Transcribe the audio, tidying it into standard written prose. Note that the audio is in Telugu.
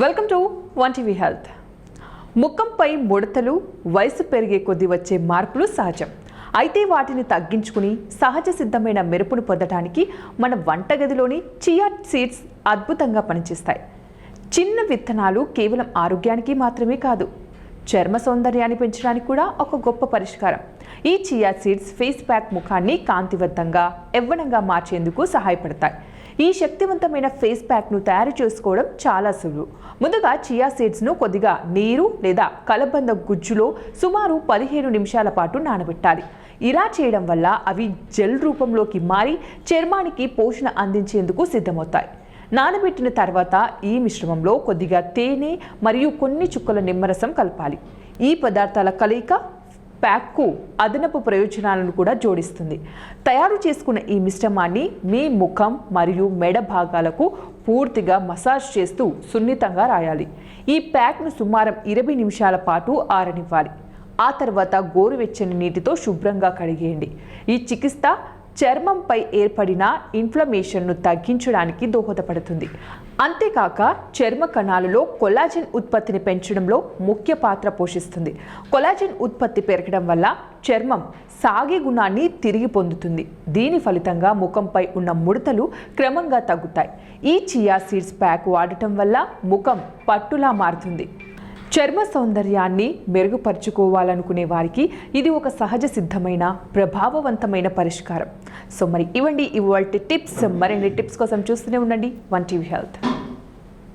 Welcome to one TV health. ముఖంపై ముడతలు వయసు పెరిగే కొద్దీ వచ్చే మార్పులు సహజం. అయితే వాటిని తగ్గించుకుని సహజ సిద్ధమైన మెరుపును పొందడానికి మన వంటగదిలోని చియా సీడ్స్ అద్భుతంగా పనిచేస్తాయి. చిన్న విత్తనాలు కేవలం ఆరోగ్యానికి మాత్రమే కాదు, చర్మ సౌందర్యాన్ని పెంచడానికి కూడా ఒక గొప్ప పరిష్కారం. ఈ చియా సీడ్స్ ఫేస్ ప్యాక్ ముఖాన్ని కాంతివంతంగా యవ్వనంగా మార్చేందుకు సహాయపడతాయి. ఈ శక్తివంతమైన ఫేస్ ప్యాక్ను తయారు చేసుకోవడం చాలా సులువు. ముందుగా చియా సీడ్స్ను కొద్దిగా నీరు లేదా కలబంద గుజ్జులో సుమారు 15 నిమిషాల పాటు నానబెట్టాలి. ఇలా చేయడం వల్ల అవి జెల్ రూపంలోకి మారి చర్మానికి పోషణ అందించేందుకు సిద్ధమవుతాయి. నానబెట్టిన తర్వాత ఈ మిశ్రమంలో కొద్దిగా తేనె మరియు కొన్ని చుక్కల నిమ్మరసం కలపాలి. ఈ పదార్థాల కలయిక ప్యాక్కు అదనపు ప్రయోజనాలను కూడా జోడిస్తుంది. తయారు చేసుకున్న ఈ మిశ్రమాన్ని మీ ముఖం మరియు మెడ భాగాలకు పూర్తిగా మసాజ్ చేస్తూ సున్నితంగా రాయాలి. ఈ ప్యాక్ను సుమారు 20 నిమిషాల పాటు ఆరనివ్వాలి. ఆ తర్వాత గోరువెచ్చని నీటితో శుభ్రంగా కడిగేయండి. ఈ చికిత్స చర్మంపై ఏర్పడిన ఇన్ఫ్లమేషన్ను తగ్గించడానికి దోహదపడుతుంది. అంతేకాక చర్మ కణాలలో కొలాజిన్ ఉత్పత్తిని పెంచడంలో ముఖ్య పాత్ర పోషిస్తుంది. కొలాజిన్ ఉత్పత్తి పెరగడం వల్ల చర్మం సాగే గుణాన్ని తిరిగి పొందుతుంది. దీని ఫలితంగా ముఖంపై ఉన్న ముడతలు క్రమంగా తగ్గుతాయి. ఈ చియా సీడ్స్ ప్యాక్ వాడటం వల్ల ముఖం పట్టులా మారుతుంది. చర్మ సౌందర్యాన్ని మెరుగుపరుచుకోవాలనుకునే వారికి ఇది ఒక సహజ సిద్ధమైన ప్రభావవంతమైన పరిష్కారం. సో మరి ఇవ్వండి ఇవాల్టి టిప్స్. మరిన్ని టిప్స్ కోసం చూస్తూనే ఉండండి వన్ టీవీ హెల్త్.